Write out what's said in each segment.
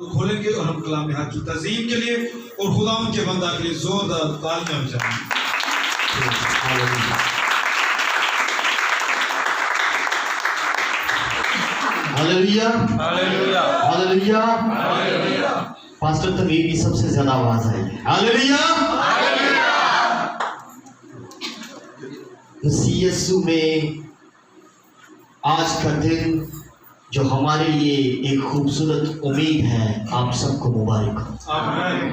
तो खोलेंगे और हम कलाम में हाथ तज़ीम के लिए और खुदावंद के बंदा के लिए जोरदार तालियां बजाएंगे। Hallelujah hallelujah hallelujah hallelujah. Pastor Tamir की सबसे ज्यादा आवाज आई। Hallelujah hallelujah. मसीह यीशु में आज का दिन जो हमारे लिए एक खूबसूरत उम्मीद है, आप सबको मुबारक हो। आमीन।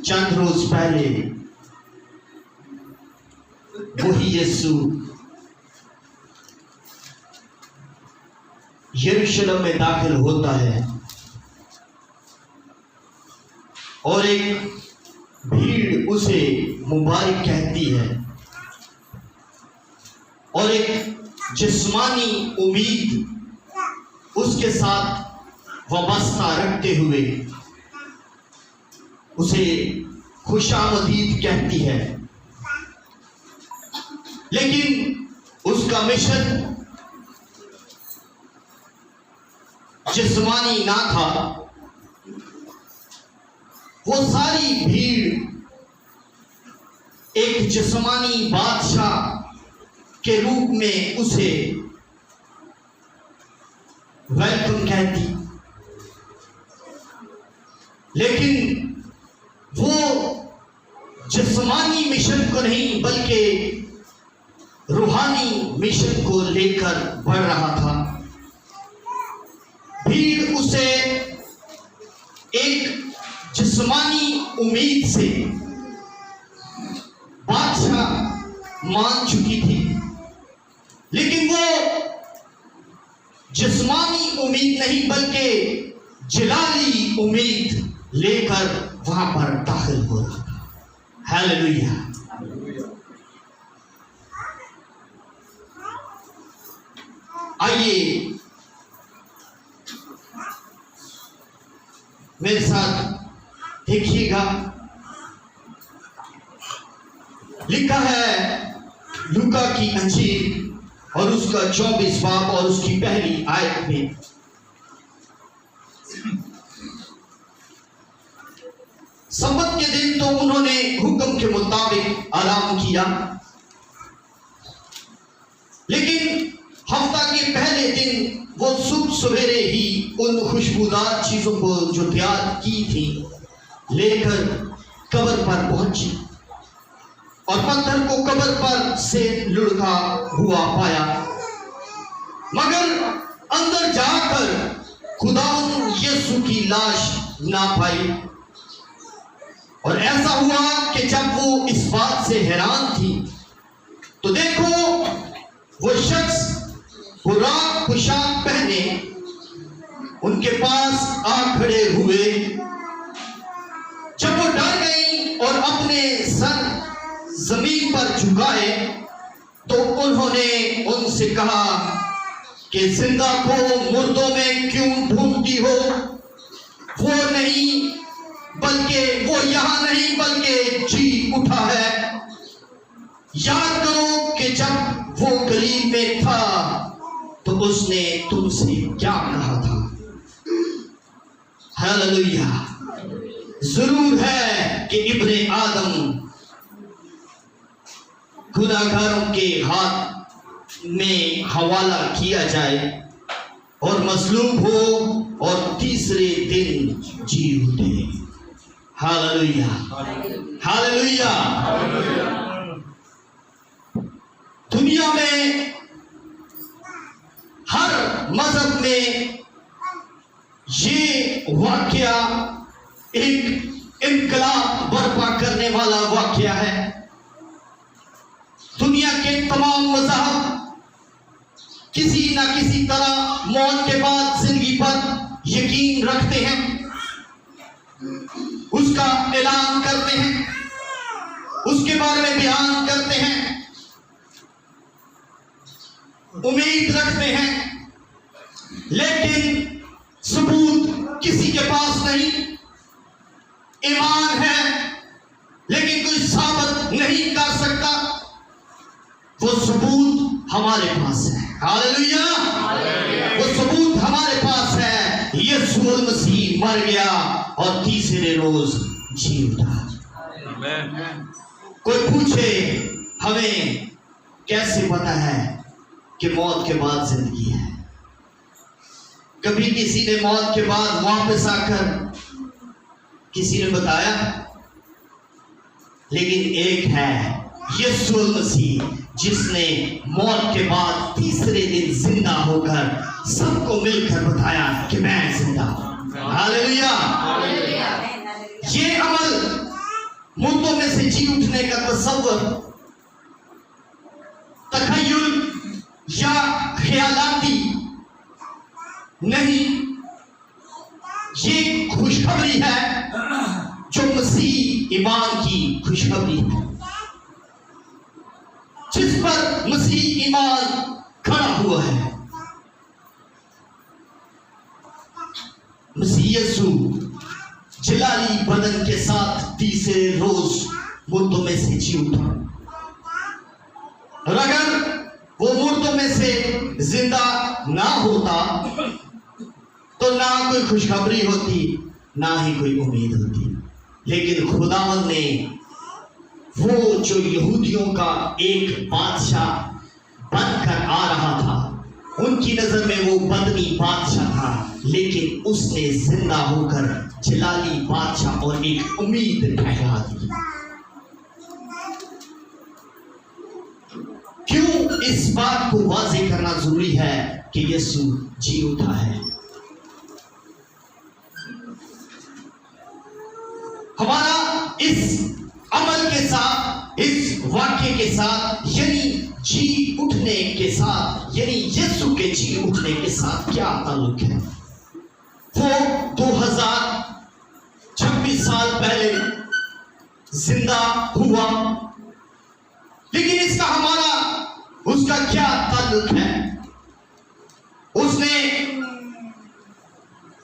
चंद रोज पहले वही यीशु यरूशलेम में दाखिल होता है और एक भीड़ उसे मुबारक कहती है और एक जिस्मानी उम्मीद उसके साथ वाबस्ता रखते हुए उसे खुशामदीद कहती है, लेकिन उसका मिशन जिस्मानी ना था। वो सारी भीड़ एक जिस्मानी बादशाह के रूप में उसे वेलकम कहती, लेकिन वो जिस्मानी मिशन को नहीं बल्कि रूहानी मिशन को लेकर बढ़ रहा था। भीड़ उसे एक जिस्मानी उम्मीद से बादशाह मान चुकी थी, लेकिन वो जिस्मानी उम्मीद नहीं बल्कि जलाली उम्मीद लेकर वहां पर दाखिल हो रहा था। हालेलुया। आइए मेरे साथ देखिएगा, लिखा है लूका की अंजील और उसका 24 बाब और उसकी पहली आयत में, सब्बत के दिन तो उन्होंने हुक्म के मुताबिक आराम किया, लेकिन हफ्ता के पहले दिन वो सुबह सवेरे ही उन खुशबूदार चीजों को जो तैयार की थी लेकर कब्र पर पहुंची और पत्थर को कब्र पर से लुढ़का हुआ पाया, मगर अंदर जाकर खुदावंद यीशु की लाश ना पाई। और ऐसा हुआ कि जब वो इस बात से हैरान थी तो देखो वो शख्स बुराक पोशाक पहने उनके पास आ खड़े हुए। जब वो डर गई और अपने सर जमीन पर झुकाए तो उन्होंने उनसे कहा कि जिंदा को मुर्दों में क्यों ढूंढती हो? वो नहीं बल्कि वो यहां नहीं बल्कि जी उठा है। याद करो कि जब वो गलील में था तो उसने तुमसे क्या कहा था। हालेलुया। जरूर है कि इब्ने आदम गुनाहगारों के हाथ में हवाला किया जाए और मसलूब हो और तीसरे दिन जी उठे। Hallelujah hallelujah. दुनिया में हर मजहब में ये वाकया एक इनकलाब बर्पा करने वाला वाकया है। दुनिया के तमाम मजहब किसी ना किसी तरह मौत के बाद जिंदगी पर यकीन रखते हैं, उसका ऐलान करते हैं, उसके बारे में बयान करते हैं, उम्मीद रखते हैं, लेकिन सबूत किसी के पास नहीं। ईमान है लेकिन कोई साबित नहीं कर सकता। वो सबूत हमारे पास है। हालेलुया। वो सबूत हमारे पास है, यीशु मसीह मर गया और तीसरे रोज जी उठा। कोई पूछे हमें कैसे पता है कि मौत के बाद जिंदगी है? कभी किसी ने मौत के बाद वापस आकर किसी ने बताया? लेकिन एक है यीशु मसीह, जिसने मौत के बाद तीसरे दिन जिंदा होकर सबको मिलकर बताया कि मैं जिंदा हूं। हालेलुया। ये अमल मुर्दों में से जी उठने का तसव्वुर, तखय्युल या ख्यालाती नहीं, ये खुशखबरी है जो मसीह ईमान की खुशखबरी है, जिस पर मसीह ईमान खड़ा हुआ है। मसीह यीशु जलाली बदन के साथ तीसरे रोज मुर्दों में से जी उठा। और अगर वो मुर्दों में से जिंदा ना होता तो ना कोई खुशखबरी होती, ना ही कोई उम्मीद होती। लेकिन खुदावंद ने वो जो यहूदियों का एक बादशाह बनकर आ रहा था, उनकी नजर में वो बदनी बादशाह था, लेकिन उसने जिंदा होकर जलाली बादशाह और एक उम्मीद फैला दी। क्यों इस बात को वाज़ेह करना जरूरी है कि यीशु जी उठा है? हमारा इस अमल के साथ, इस वाक्य के साथ, यानी जी उठने के साथ, यानी यीशु के जी उठने के साथ क्या ताल्लुक है? वो 2026 साल पहले जिंदा हुआ, लेकिन इसका हमारा उसका क्या ताल्लुक है? उसने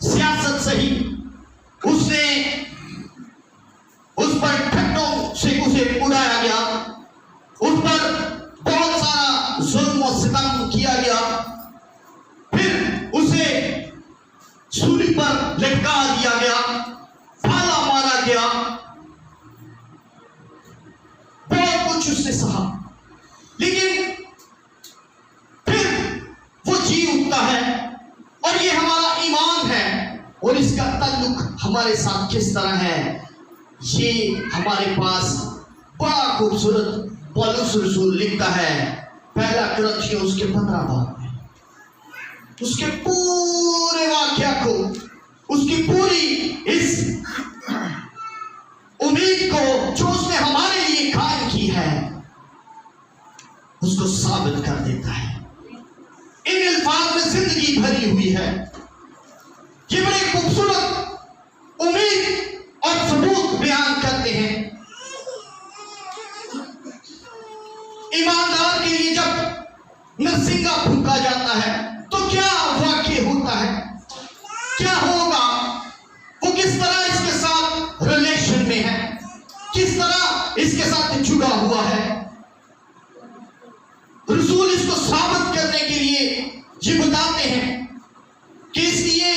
सियासत सही, उसने उस पर ठट्टों से उसे उड़ाया गया, उस पर बहुत सारा जुल्म और सितम किया गया, फिर उसे सूली पर लटका दिया गया, भाला मारा गया, बहुत कुछ उसने सहा, लेकिन फिर वो जी उठता है। और ये हमारा ईमान है, और इसका ताल्लुक हमारे साथ किस तरह है, ये हमारे पास बड़ा खूबसूरत पौलुस रसूल लिखता है पहला कुरिन्थियों उसके 15 बाब में, उसके पूरे वाक्य को, उसकी पूरी इस उम्मीद को जो उसने हमारे लिए कायम की है, उसको साबित कर देता है। इन अल्फाज में जिंदगी भरी हुई है। ये बड़े खूबसूरत उम्मीद और सबूत बयान करते हैं। ईमानदार के लिए जब नरसिंगा फूंका जाता है तो क्या वाक्य होता है, क्या होगा, वो किस तरह इसके साथ रिलेशन में है, किस तरह इसके साथ जुड़ा हुआ है। रसूल इसको साबित करने के लिए ये बताते हैं कि इसलिए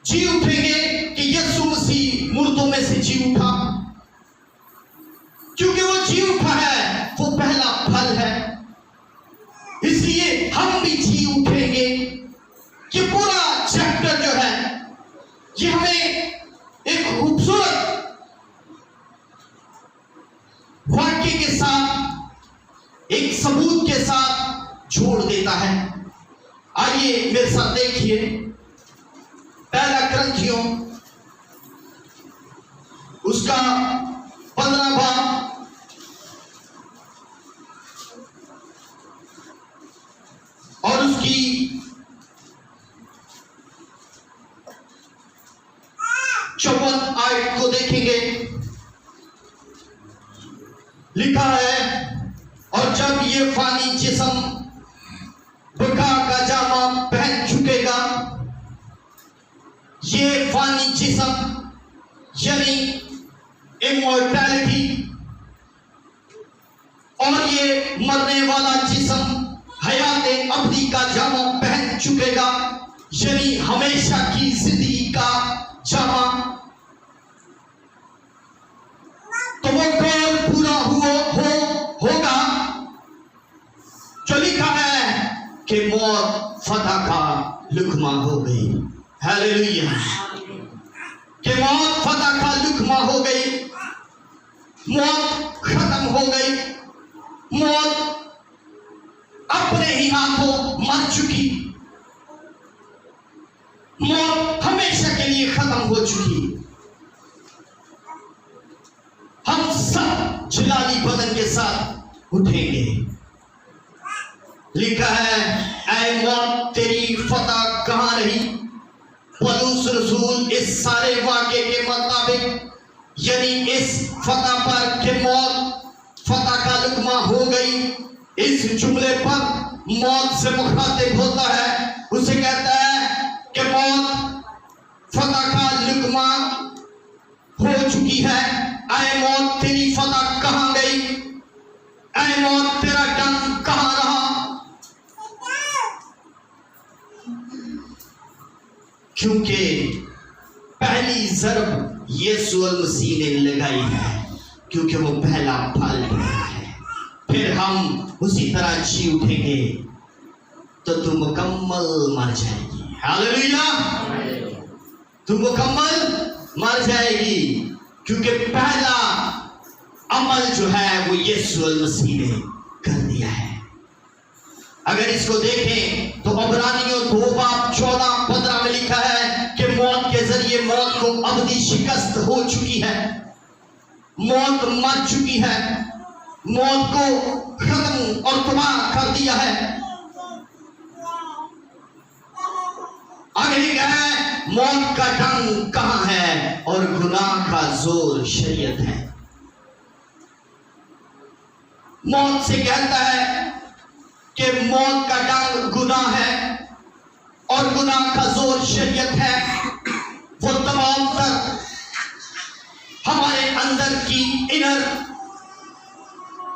जी उठेंगे कि यीशु मसीह मुर्दों में से जी उठा, क्योंकि वो जी उठा है, वो पहला फल है, इसलिए हम भी जी उठेंगे। ये पूरा चैप्टर जो है ये हमें एक खूबसूरत वाक्य के साथ, एक सबूत के साथ जोड़ देता है। आइए मेरे साथ देखिए पहला कुरिन्थियों उसका 15 बाब और उसकी 54 आयत को देखेंगे। लिखा है, और जब ये फानी जिस्म बका का जामा पहन चुकेगा, ये फानी जिस्म यानी इमॉर्टैलिटी, और ये मरने वाला जिस्म हयात अबदी का जामा पहन चुकेगा, यानी हमेशा की जिंदगी का जामा। तो वो कौल पूरा होगा जो लिखा है कि मौत फतह का लुकमा हो गई। हालेलुया। कि मौत फतह का लुकमा हो गई, मौत खत्म हो गई, मौत अपने ही हाथों मर चुकी, मौत हमेशा के लिए खत्म हो चुकी। हम सब जलाली बदन के साथ उठेंगे। लिखा है, ऐ मौत तेरी फतह कहां रही। पौलुस रसूल इस सारे वाक्य के मुताबिक, यानी इस फतह पर कि मौत फतह का लुकमा हो गई, इस जुमले पर मौत से मुखातिब होता है, उसे कहता है कि मौत फतह का लुकमा हो चुकी है। ऐ मौत तेरी फतह कहां गई, ऐ मौत तेरा डंक कहां रहा। क्योंकि पहली ज़रब यीशु मसीह ने लगाई है, क्योंकि वो पहला फल रहा है। फिर हम उसी तरह जी उठेंगे तो तू मुकम्मल मर जाएगी। हालेलुया। तू मुकम्मल मर जाएगी, क्योंकि पहला अमल जो है वो यीशु मसीह ने कर दिया है। अगर इसको देखें तो इब्रानियों 2:14-15 में लिखा है कि मौत के जरिए मौत को अबदी शिकस्त हो चुकी है, मौत मर चुकी है, मौत को खत्म और तबाह कर दिया है। आगे लिखा है, मौत का डंक कहां है और गुनाह का जोर शरीयत है। मौत से कहता है कि मौत का डंक गुनाह है और गुनाह का जोर शरीयत है। वो तमाम तर हमारे अंदर की इनर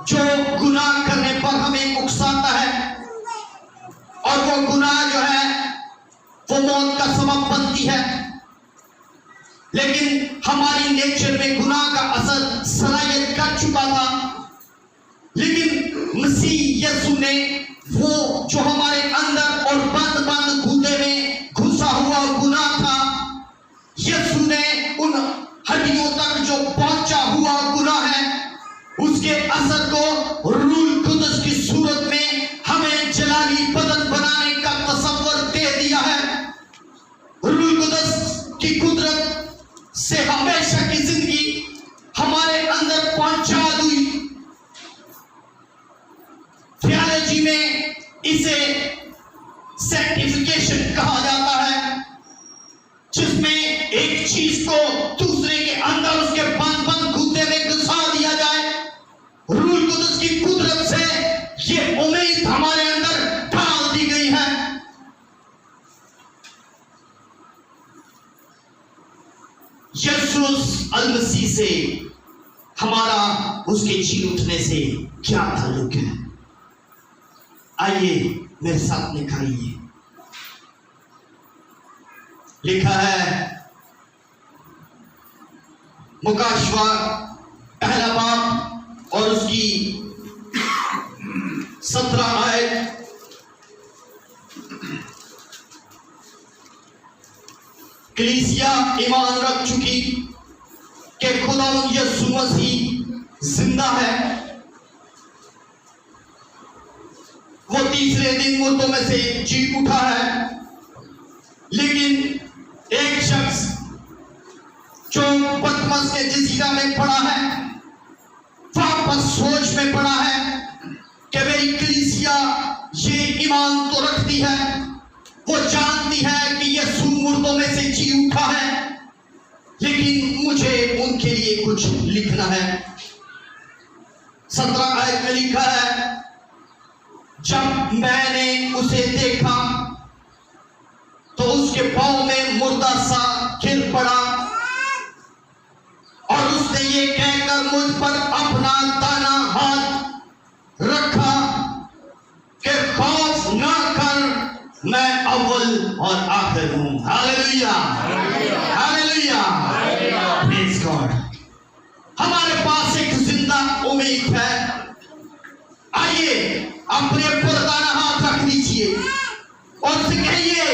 जो गुनाह करने पर हमें उकसाता है, और वो गुनाह जो है वो मौत का सबब बनती है। लेकिन हमारी नेचर में गुनाह का असर सलाहियत कर चुका था, लेकिन मसीह यीशु ने वो जो हमारे अंदर और बंद बंद कूदे में घुसा हुआ गुनाह था, यीशु ने उन हड्डियों तक जो पहुंचा हुआ गुनाह है, उसके असर को रूह कुदस की सूरत में हमें जलाली बदन बनाने का तसव्वुर दे दिया है। रूह कुदस की कुदरत से हमेशा की जिंदगी हमारे अंदर पहुंचा दी। थियोलॉजी में इसे सैंक्टिफिकेशन कहा जाता है, जिसमें एक चीज को दूसरे के अंदर उसके बंद बंद कूदे में घुसा दिया जाए। रूह कुदस की कुदरत से ये उम्मीद हमारे अंदर डाल दी गई है। यीशु मसीह से हमारा उसके जी उठने से क्या ताल्लुक है? आइए मेरे साथ निखारिए। लिखा है मुकाशवा पहला बाब और उसकी 17 आयत, कलीसिया ईमान रख चुकी कि खुदा यीशु मसीह जिंदा है। वो तीसरे दिन मुर्दों में से जी उठा है। लेकिन एक शख्स जो पतमस के जजीरा में पड़ा है, वापस सोच में पड़ा है कि मेरी कलीसिया ये ईमान तो रखती है, वो जानती है कि यीशु मुर्दों में से जी उठा है, लेकिन मुझे उनके लिए कुछ लिखना है। 17 आयत में लिखा है, जब मैंने उसे देखा तो उसके पांव में मुर्दा सा गिर पड़ा और उसने ये कहकर मुझ पर अपना दाना हाथ मैं अव्वल और आखिर हूं। Hallelujah, hallelujah, praise God. हमारे पास एक जिंदा उम्मीद है। आइए अपने ऊपर दाना हाथ रख दीजिए और से कहिए,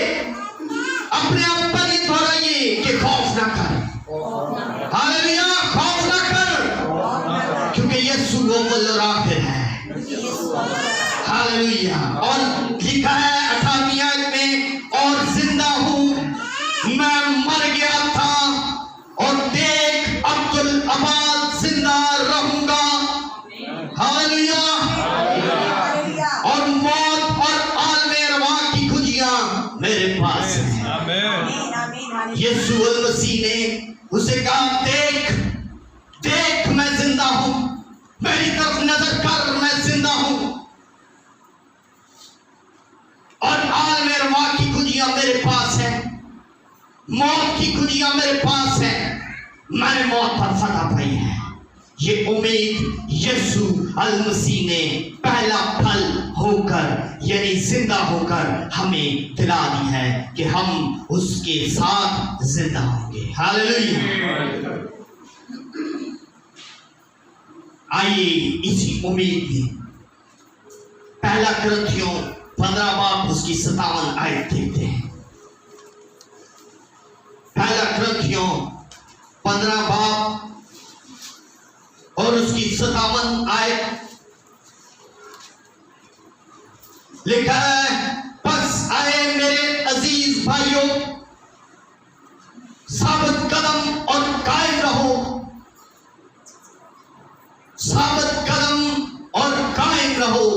अपने आप पर ही दोहराइए कि खौफ ना कर। हालेलुया, खौफ ना कर, क्योंकि यीशु अव्वल और आखिर है। हालेलुया। और लिखा है 18वीं आयत में, और जिंदा हूं, मैं मर गया था और देख अब्दुल अबाद जिंदा रहूंगा। हालेलुया। और मौत और आलमे रवा की खुजियां मेरे पास है। यीशु मसीह ने उसे कहा, देख देख मैं जिंदा हूं, मेरी तरफ नजर कर, मैं जिंदा हूं, और आलमे रवा की खुजियां मेरे पास है, मौत की खुजियां मेरे पास है, मैंने मौत पर फतह पाई है। ये उम्मीद यीशु अल मसीह ने पहला फल होकर यानी जिंदा होकर हमें दिला दी है कि हम उसके साथ जिंदा होंगे। हालेलुया। आइए इसी उम्मीद में पहला कुरिन्थियों 15 बाब उसकी 57 आयत देखते हैं। पहला कुरिन्थियों 15 बाब और उसकी 57 आयत लिखा है, बस आए मेरे अजीज भाइयों, साबित कदम और कायम रहो, साबित कदम और कायम रहो।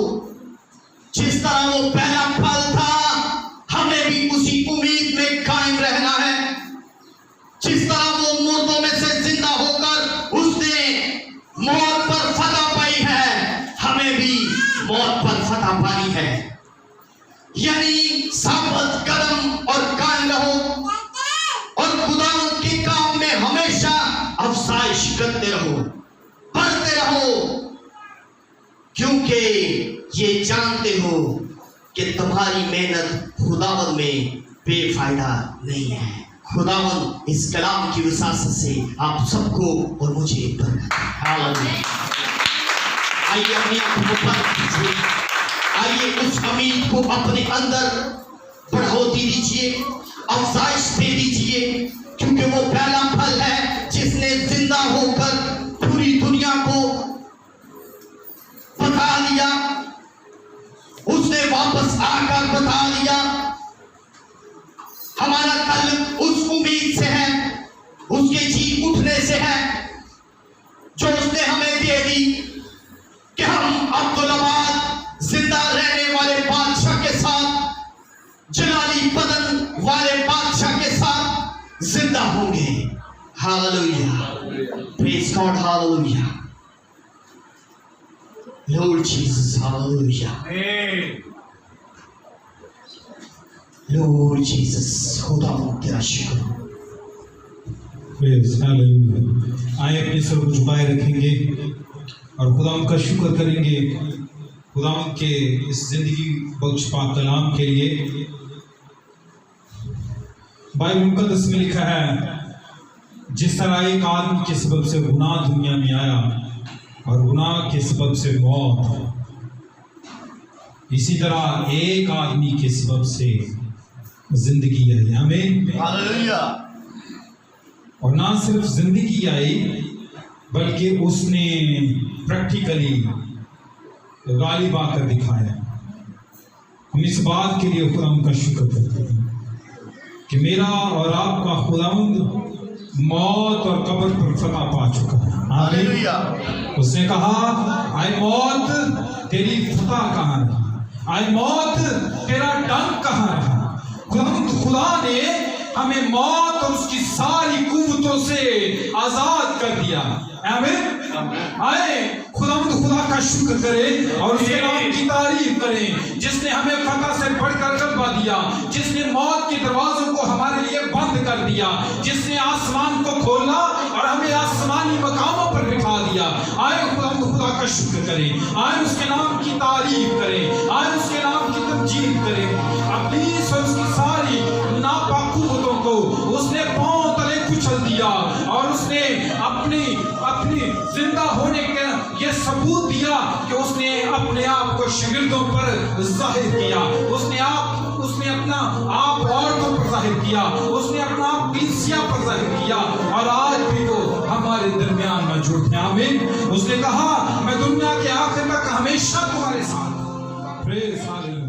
जिस तरह वो पहला फल था, हमें भी उसी उम्मीद में कायम रहना है। जिस तरह वो मुर्दों में से जिंदा होकर उसने मौत पर फतह पाई है, हमें भी मौत पर फतह पानी है। यानी साबित कदम और कायम रहो और खुदा के काम में हमेशा अफसाइश करते रहो, बढ़ते रहो, क्योंकि ये जानते हो कि तुम्हारी मेहनत खुदावन में बेफायदा नहीं है। खुदावन इस कलाम की विसासत से आप सबको और मुझे बरकत दे। हालेलुया। आइए अपनी आंखों को बंद कीजिए, आइए उस उम्मीद को अपने अंदर बढ़ोतरी दीजिए, अफजाइश दे दीजिए, क्योंकि वो पहला फल है जिसने जिंदा होकर पूरी दुनिया को बता दिया, उसने वापस आकर बता दिया। हमारा ताल्लुक उस उम्मीद से है, उसके जी उठने से है, जो उसने हमें दे दी कि हम अब्दुल अबाद जिंदा रहने वाले बादशाह के साथ, जलाली बदन वाले बादशाह के साथ जिंदा होंगे। Hallelujah, praise God, hallelujah, Lord Jesus, hallelujah, Lord Jesus, खुदा तेरा शुक्र। Praise hallelujah. आइए अपने सर को झुकाए रखेंगे और खुदा का शुक्र करेंगे खुदा के इस जिंदगी बख्श पाक कलाम के लिए। बाइबल मुकद्दस में लिखा है, जिस तरह एक आदमी के सबब से गुनाह दुनिया में आया और गुनाह के सबब से मौत, इसी तरह एक आदमी के सबब से जिंदगी आई। आमीन, हालेलुया। और ना सिर्फ जिंदगी आई बल्कि उसने प्रैक्टिकली गालिब आकर दिखाया। हम इस बात के लिए खुदा का शुक्र करते हैं कि मेरा और आपका खुदावंद मौत और कब्र पर फतह पा चुका है। हालेलुया। उसने कहा, आए मौत तेरी फतह कहाँ रही, आए मौत तेरा डंक कहाँ रहा। खुदा ने हमें मौत और उसकी सारी कुव्वतों से आजाद कर दिया। आमीन। आए खुदा का शुक्र करें और उसके नाम की तारीफ करें, जिसने हमें फतह से बढ़कर गलबा दिया, जिसने मौत के दरवाजों को हमारे लिए बंद कर दिया, जिसने आसमान को खोला और हमें आसमानी मकामों पर बिठा दिया। आए खुदा का शुक्र करें, आए उसके नाम की तारीफ करें, आए उसके नाम की तमजीद करें। अब प्लीज उसने पांव तले कुचल दिया और उसने अपनी अपनी जिंदा होने का ये सबूत दिया कि उसने अपने आप को शागिर्दों पर जाहिर किया, उसने अपना आप औरतों पर जाहिर किया, उसने अपना आप कलीसिया पर जाहिर किया और आज भी तो हमारे दरमियान मौजूद है। आमीन। उसने कहा मैं दुनिया के आखिर तक हमेशा तुम्हारे साथ। Praise hallelujah.